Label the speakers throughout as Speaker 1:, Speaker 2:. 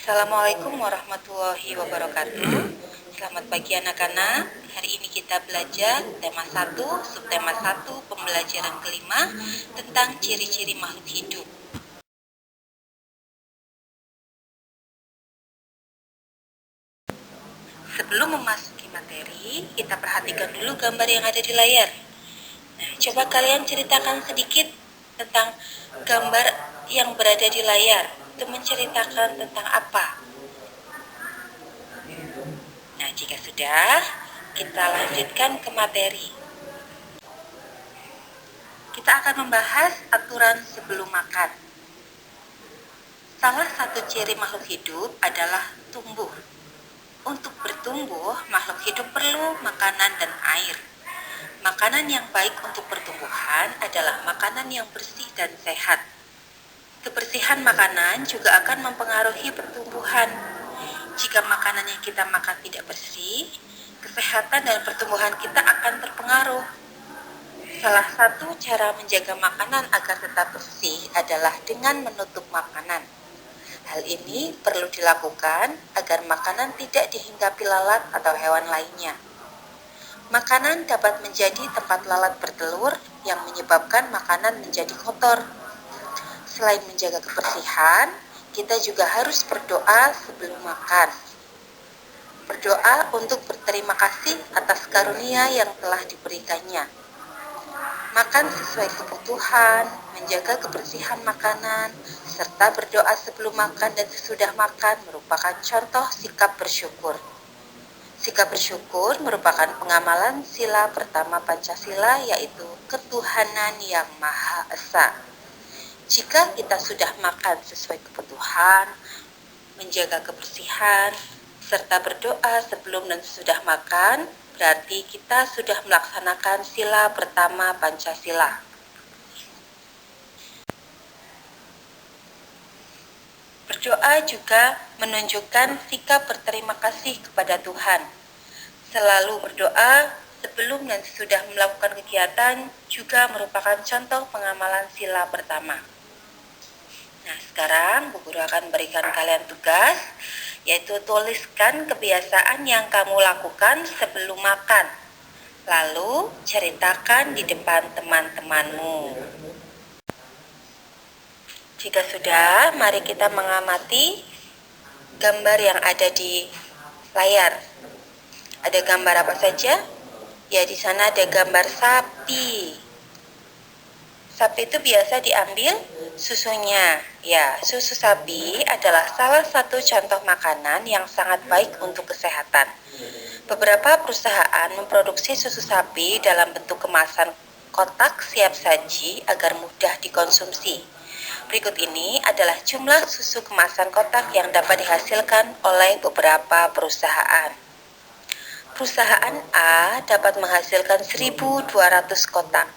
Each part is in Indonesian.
Speaker 1: Assalamualaikum warahmatullahi wabarakatuh. Selamat pagi anak-anak. Hari ini kita belajar tema 1, subtema 1, pembelajaran kelima tentang ciri-ciri makhluk hidup. Sebelum memasuki materi, kita perhatikan dulu gambar yang ada di layar. Nah, coba kalian ceritakan sedikit tentang gambar yang berada di layar. Itu menceritakan tentang apa? Nah, jika sudah, kita lanjutkan ke materi. Kita akan membahas aturan sebelum makan. Salah satu ciri makhluk hidup adalah tumbuh. Untuk bertumbuh, makhluk hidup perlu makanan dan air. Makanan yang baik untuk pertumbuhan adalah makanan yang bersih dan sehat. Kebersihan makanan juga akan mempengaruhi pertumbuhan. Jika makanan yang kita makan tidak bersih, kesehatan dan pertumbuhan kita akan terpengaruh. Salah satu cara menjaga makanan agar tetap bersih adalah dengan menutup makanan. Hal ini perlu dilakukan agar makanan tidak dihinggapi lalat atau hewan lainnya. Makanan dapat menjadi tempat lalat bertelur yang menyebabkan makanan menjadi kotor. Selain menjaga kebersihan, kita juga harus berdoa sebelum makan. Berdoa untuk berterima kasih atas karunia yang telah diberikannya. Makan sesuai kebutuhan, menjaga kebersihan makanan, serta berdoa sebelum makan dan sesudah makan merupakan contoh sikap bersyukur. Sikap bersyukur merupakan pengamalan sila pertama Pancasila, yaitu ketuhanan yang Maha Esa. Jika kita sudah makan sesuai kebutuhan, menjaga kebersihan, serta berdoa sebelum dan sesudah makan, berarti kita sudah melaksanakan sila pertama Pancasila. Berdoa juga menunjukkan sikap berterima kasih kepada Tuhan. Selalu berdoa sebelum dan sesudah melakukan kegiatan juga merupakan contoh pengamalan sila pertama. Nah, sekarang Bu Guru akan berikan kalian tugas, yaitu tuliskan kebiasaan yang kamu lakukan sebelum makan. Lalu ceritakan di depan teman-temanmu. Jika sudah, mari kita mengamati gambar yang ada di layar. Ada gambar apa saja? Ya, di sana ada gambar sapi. Sapi itu biasa diambil susunya. Ya, susu sapi adalah salah satu contoh makanan yang sangat baik untuk kesehatan. Beberapa perusahaan memproduksi susu sapi dalam bentuk kemasan kotak siap saji agar mudah dikonsumsi. Berikut ini adalah jumlah susu kemasan kotak yang dapat dihasilkan oleh beberapa perusahaan. Perusahaan A dapat menghasilkan 1.200 kotak.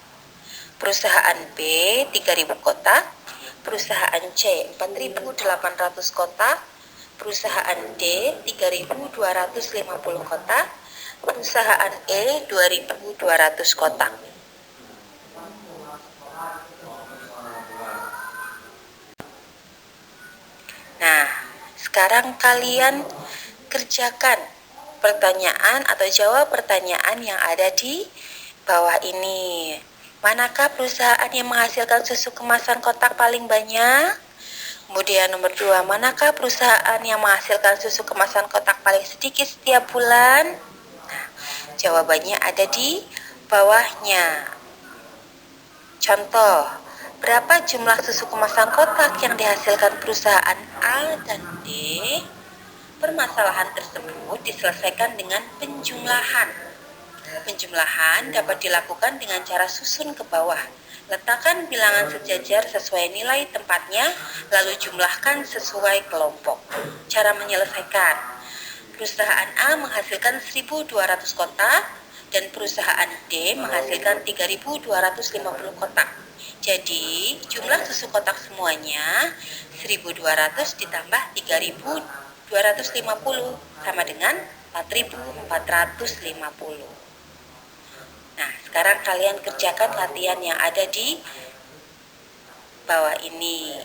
Speaker 1: Perusahaan B 3.000 kotak. Perusahaan C 4.800 kotak. Perusahaan D 3.250 kotak. Perusahaan E 2.200 kotak. Nah, sekarang kalian kerjakan pertanyaan atau jawab pertanyaan yang ada di bawah ini. Manakah perusahaan yang menghasilkan susu kemasan kotak paling banyak? Kemudian nomor 2, manakah perusahaan yang menghasilkan susu kemasan kotak paling sedikit setiap bulan? Nah, jawabannya ada di bawahnya. Contoh, berapa jumlah susu kemasan kotak yang dihasilkan perusahaan A dan D? Permasalahan tersebut diselesaikan dengan penjumlahan. Penjumlahan dapat dilakukan dengan cara susun ke bawah. Letakkan bilangan sejajar sesuai nilai tempatnya, lalu jumlahkan sesuai kelompok. Cara menyelesaikan. Perusahaan A menghasilkan 1.200 kotak dan perusahaan D menghasilkan 3.250 kotak. Jadi, jumlah susu kotak semuanya 1.200 ditambah 3.250 sama dengan 4.450. Nah, sekarang kalian kerjakan latihan yang ada di bawah ini.